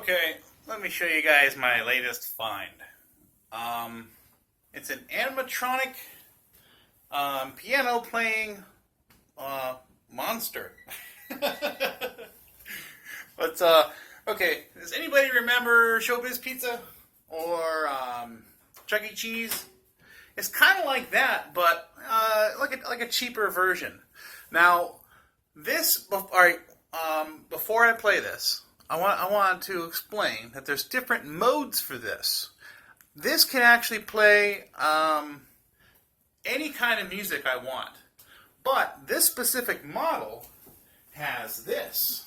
Okay, let me show you guys my latest find. It's an animatronic piano playing monster. But okay, does anybody remember Showbiz Pizza or Chuck E. Cheese? It's kind of like that, but like a cheaper version. Now, this before I play this, I want to explain that there's different modes for this. This can actually play any kind of music I want, but this specific model has this.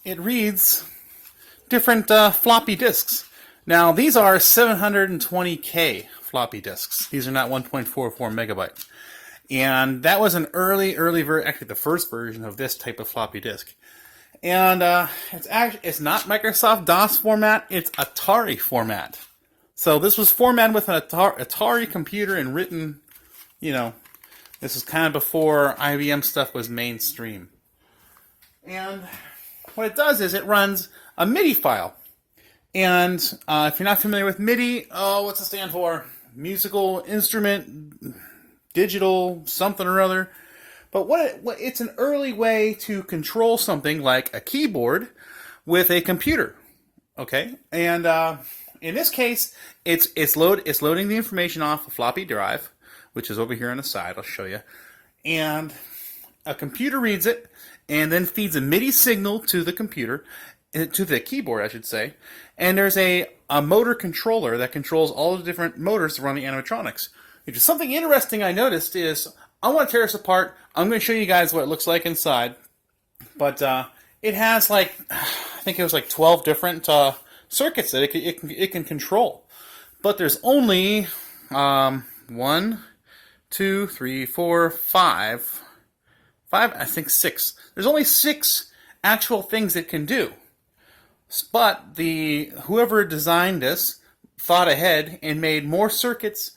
It reads different floppy disks. Now, these are 720K floppy disks. These are not 1.44 megabyte. And that was an early version, actually the first version of this type of floppy disk. And it's not Microsoft DOS format, it's Atari format. So this was formatted with an Atari computer and written, this is kind of before IBM stuff was mainstream. And what it does is it runs a MIDI file. And if you're not familiar with MIDI, what's it stand for? Musical instrument, digital, something or other. But it's an early way to control something like a keyboard with a computer. Okay? And in this case, it's loading the information off a floppy drive, which is over here on the side. I'll show you. And a computer reads it and then feeds a MIDI signal to the computer, to the keyboard, I should say. And there's a motor controller that controls all the different motors to run the animatronics. Something interesting I noticed is, I want to tear this apart. I'm going to show you guys what it looks like inside. But it has I think it was 12 different circuits that it can control. But there's only 1, 2, 3, 4, 5, I think 6. There's only 6 actual things it can do. But whoever designed this thought ahead and made more circuits.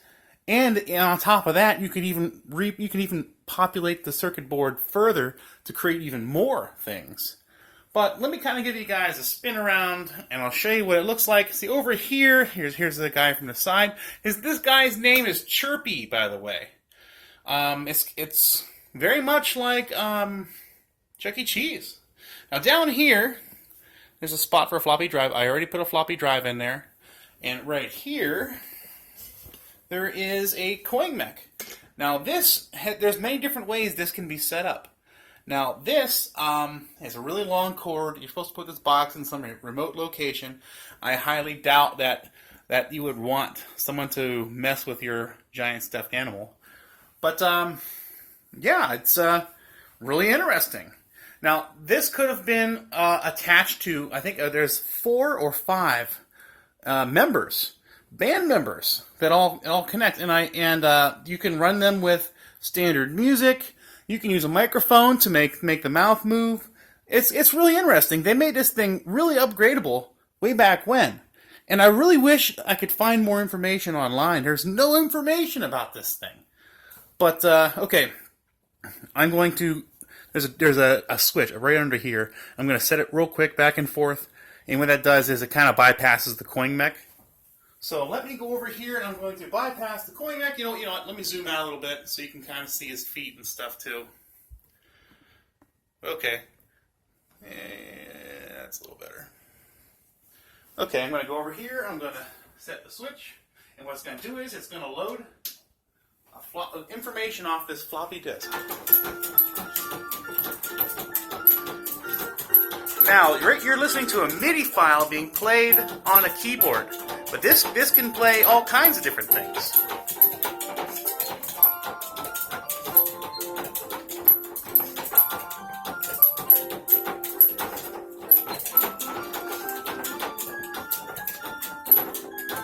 And on top of that, you can even populate the circuit board further to create even more things. But let me kind of give you guys a spin around, and I'll show you what it looks like. See, over here's the guy from the side. This guy's name is Chirpy, by the way. It's very much like Chuck E. Cheese. Now down here, there's a spot for a floppy drive. I already put a floppy drive in there. And right here, there is a coin mech. Now there's many different ways this can be set up. Now this has a really long cord. You're supposed to put this box in some remote location. I highly doubt that you would want someone to mess with your giant stuffed animal. But yeah, it's really interesting. Now this could have been attached to, I think there's 4 or 5 band members that all connect, and you can run them with standard music. You can use a microphone to make the mouth move. It's really interesting. They made this thing really upgradable way back when, and I really wish I could find more information online. There's no information about this thing. But okay, I'm going to. There's a switch right under here. I'm going to set it real quick back and forth, and what that does is it kind of bypasses the coin mech. So let me go over here, and I'm going to bypass the coin mech. You know what? Let me zoom out a little bit so you can kind of see his feet and stuff too. Okay, that's a little better. Okay, I'm going to go over here. I'm going to set the switch, and what it's going to do is it's going to load information off this floppy disk. Now, you're listening to a MIDI file being played on a keyboard, but this can play all kinds of different things.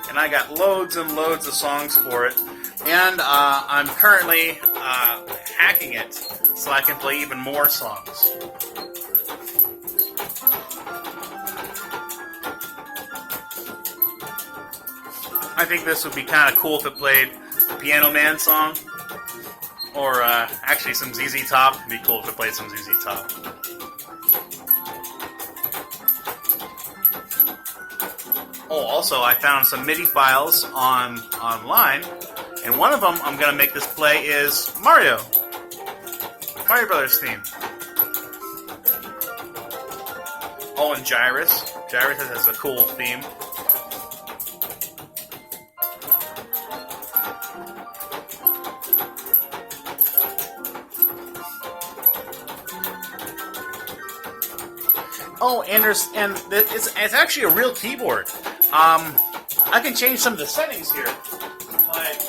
And I got loads and loads of songs for it, and I'm currently hacking it so I can play even more songs. I think this would be kind of cool if it played the Piano Man song. Or actually some ZZ Top. It'd be cool if it played some ZZ Top. Oh, also, I found some MIDI files online, and one of them I'm going to make this play is Mario Brothers theme. Oh, and Gyrus. Gyrus has a cool theme. Oh, and it's actually a real keyboard. I can change some of the settings here, like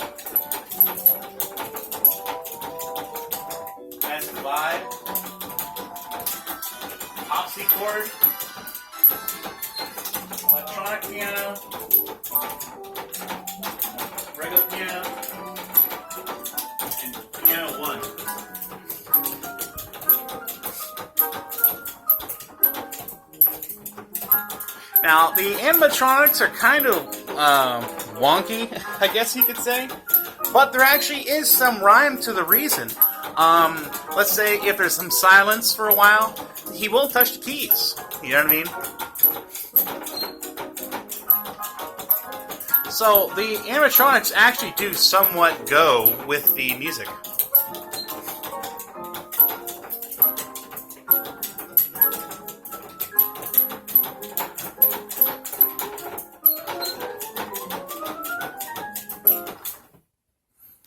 as vibe, top C chord, electronic piano, regular piano, and piano 1. Now, the animatronics are kind of wonky, I guess you could say, but there actually is some rhyme to the reason. Let's say if there's some silence for a while, he won't touch the keys. You know what I mean? So the animatronics actually do somewhat go with the music.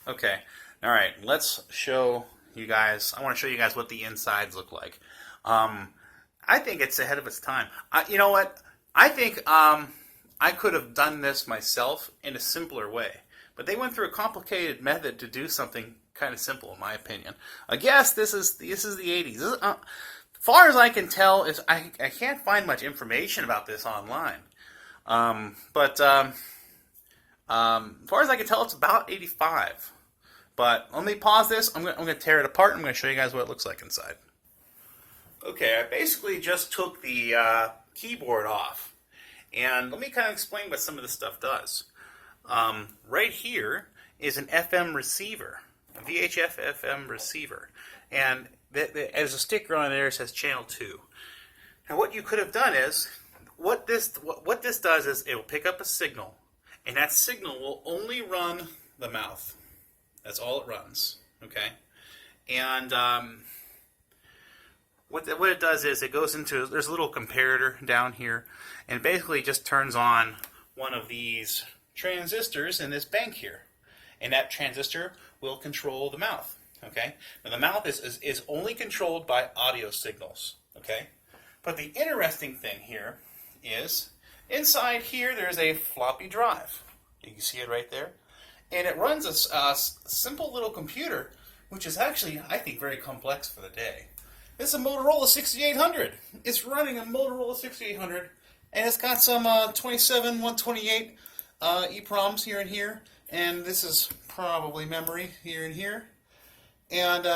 Okay, alright, let's show you guys, I want to show you guys what the insides look like. I think it's ahead of its time. You know what, I think I could have done this myself in a simpler way, but they went through a complicated method to do something kind of simple, in my opinion. I guess this is the 80s. As far as I can tell, I can't find much information about this online. As far as I can tell, it's about 85. But let me pause this. I'm going to tear it apart, and I'm going to show you guys what it looks like inside. Okay, I basically just took the keyboard off. And let me kind of explain what some of this stuff does. Right here is an FM receiver, a VHF FM receiver. And there's a sticker on there that says Channel 2. Now what you could have done is, what this does is it will pick up a signal. And that signal will only run the mouth. That's all it runs, okay? And what it does is it goes into, there's a little comparator down here, and basically just turns on one of these transistors in this bank here. And that transistor will control the mouth, okay? Now the mouth is only controlled by audio signals, okay? But the interesting thing here is, inside here there's a floppy drive. You can see it right there. And it runs a simple little computer, which is actually, I think, very complex for the day. This is a Motorola 6800. It's running a Motorola 6800, and it's got some 27128 EEPROMs here and here, and this is probably memory here and here. And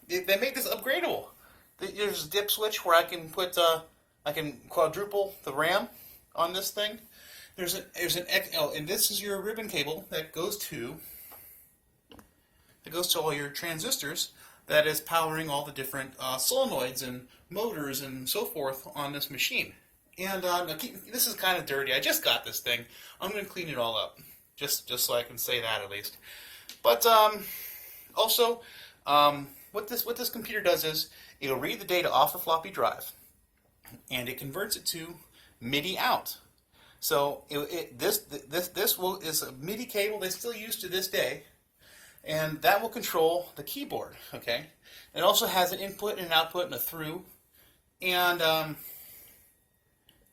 they make this upgradable. There's a dip switch where I can put, I can quadruple the RAM on this thing. There's an and this is your ribbon cable that goes to all your transistors. That is powering all the different solenoids and motors and so forth on this machine. And this is kind of dirty. I just got this thing. I'm going to clean it all up, just so I can say that at least. But also, what this computer does is it'll read the data off the floppy drive, and it converts it to MIDI out. So this is a MIDI cable they still use to this day, and that will control the keyboard. Okay, it also has an input and an output and a through, and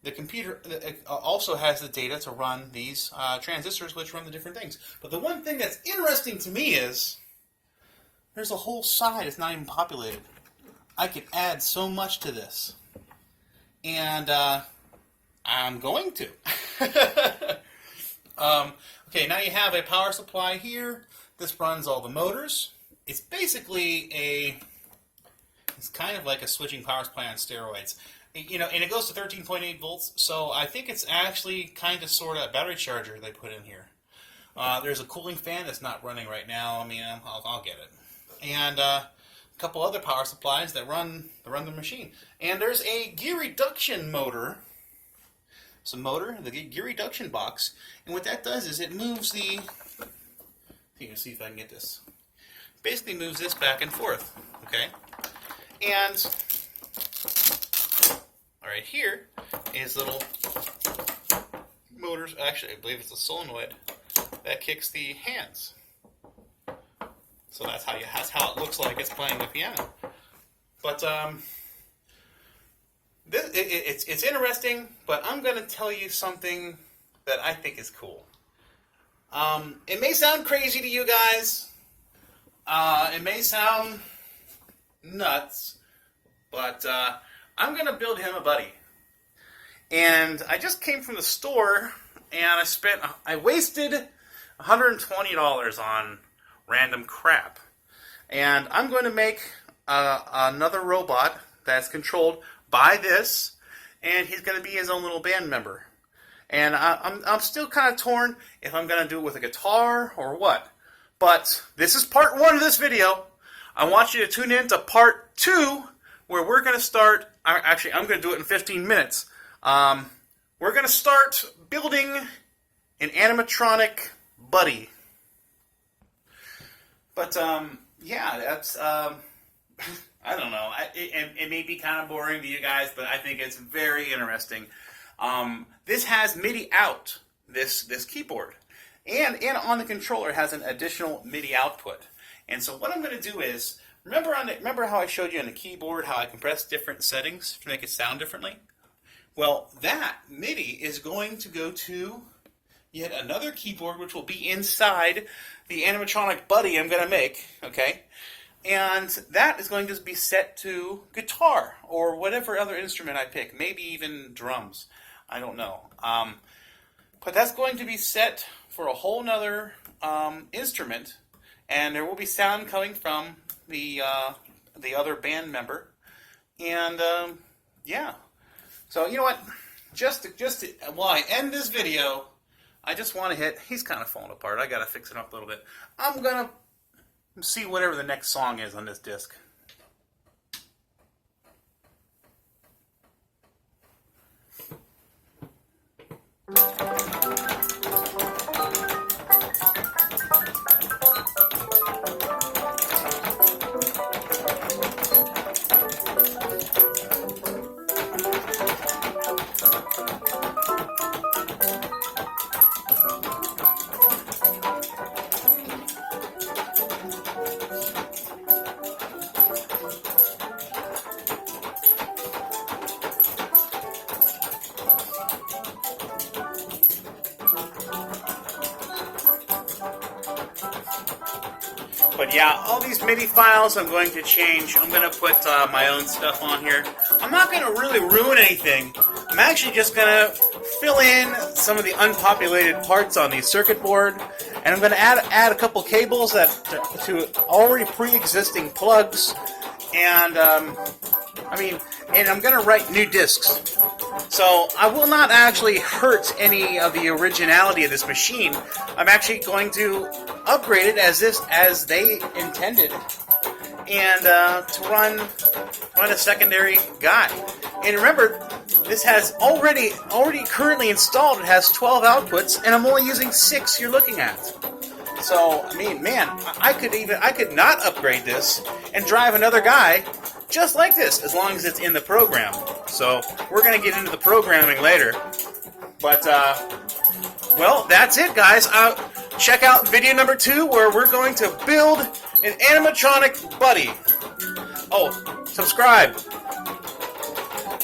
the computer also has the data to run these transistors, which run the different things. But the one thing that's interesting to me is there's a whole side that's not even populated. I could add so much to this, and I'm going to. Okay, now you have a power supply here. This runs all the motors. It's basically it's kind of like a switching power supply on steroids. You know, and it goes to 13.8 volts, so I think it's actually kind of sort of a battery charger they put in here. There's a cooling fan that's not running right now. I mean, I'll get it. And a couple other power supplies that run the machine. And there's a gear reduction motor some motor, the gear reduction box, and what that does is it moves the, you can see if I can get this, basically moves this back and forth, okay? And right here is little motors, actually I believe it's a solenoid, that kicks the hands. So that's how it looks like it's playing the piano. But it's interesting, but I'm going to tell you something that I think is cool. It may sound crazy to you guys. It may sound nuts, but I'm going to build him a buddy. And I just came from the store, and I wasted $120 on random crap. And I'm going to make another robot that's controlled by this, and he's going to be his own little band member. And I'm still kind of torn if I'm going to do it with a guitar or what. But this is part 1 of this video. I want you to tune in to part 2, where we're going to start. Actually, I'm going to do it in 15 minutes. We're going to start building an animatronic buddy. But yeah, that's I don't know. It may be kind of boring to you guys, but I think it's very interesting. This has MIDI out, this keyboard. And on the controller it has an additional MIDI output. And so what I'm going to do is, remember how I showed you on the keyboard how I compress different settings to make it sound differently? Well, that MIDI is going to go to yet another keyboard, which will be inside the animatronic buddy I'm going to make, okay? And that is going to be set to guitar or whatever other instrument I pick, maybe even drums. I don't know. But that's going to be set for a whole nother instrument, and there will be sound coming from the other band member. And yeah. So you know what? While I end this video, I just want to hit. He's kind of falling apart. I got to fix it up a little bit. I'm gonna see whatever the next song is on this disc. But yeah, all these MIDI files I'm going to change. I'm going to put my own stuff on here. I'm not going to really ruin anything. I'm actually just going to fill in some of the unpopulated parts on the circuit board. And I'm going to add a couple cables to already pre-existing plugs. And, and I'm going to write new discs. So I will not actually hurt any of the originality of this machine. I'm actually going to upgrade it as they intended, and to run a secondary guy. And remember, this has already currently installed. It has 12 outputs, and I'm only using 6. You're looking at. So I mean, man, I could not upgrade this and drive another guy just like this, as long as it's in the program. So we're going to get into the programming later. But, well, that's it, guys. Check out video number 2, where we're going to build an animatronic buddy. Oh, subscribe.